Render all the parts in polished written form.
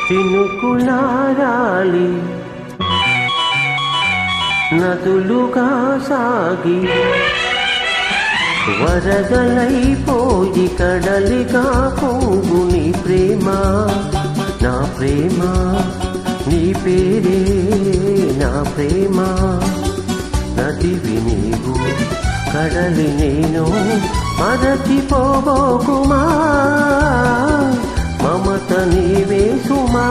చినుకులారాలి నదులుగా సాగి వరదలైపోయి కడలిగా పొంగు నీ ప్రేమ నా ప్రేమ నీ పేరే నా ప్రేమ నదివి నీవు కడలి నేను మరచిపోబోకుమా మమత నీవే సుమా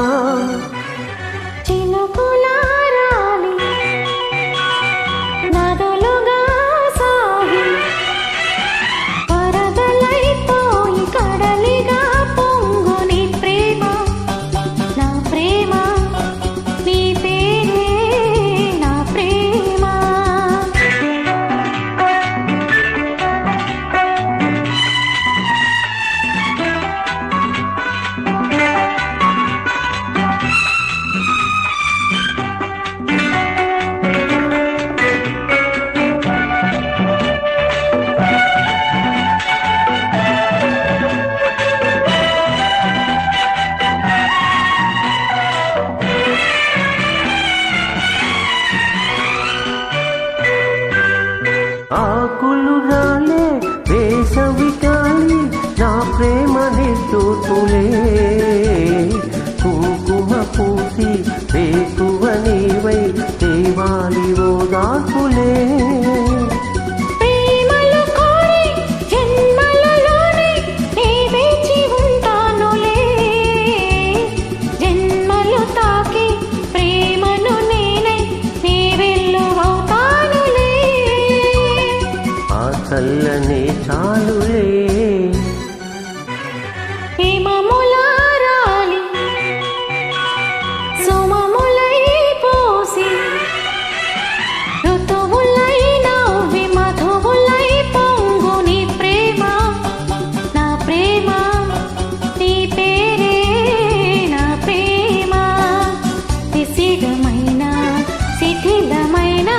ఆకులు రాలే వేసవి గాలి నా ప్రేమ నిట్టూతులే కుంకుమ పూసి వేకువ నీవై దేవాలి ఓ దాకులే చల్లనే చాలులే హిమములారాలి సుమములై పోసి ఋతువులై నవ్వి మధువులై పొంగు నీ ప్రేమ నా ప్రేమ నీ పేరే నా ప్రేమ శిథిలమైన శిథిలమైన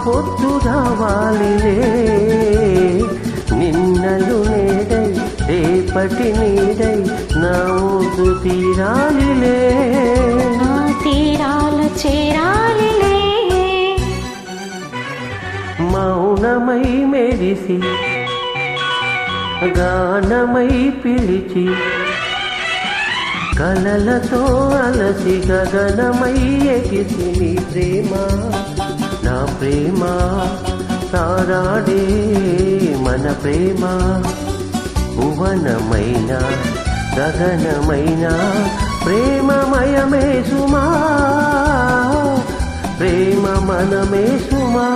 పొద్దు రావాలిలే నిన్నలు నేడై రేపటి నీడై నా ఊదు తీరాలిలే నా తీరాల చేరాలిలే మౌనమై మెరిసి గానమై పిలిచి కలలతో అలసి గగనమై ఎగిసి నీ ప్రేమ నా ప్రేమ సారాడే మన ప్రేమ భువనమైన గగనమైన ప్రేమమయమే సుమా ప్రేమ మనమే సుమా.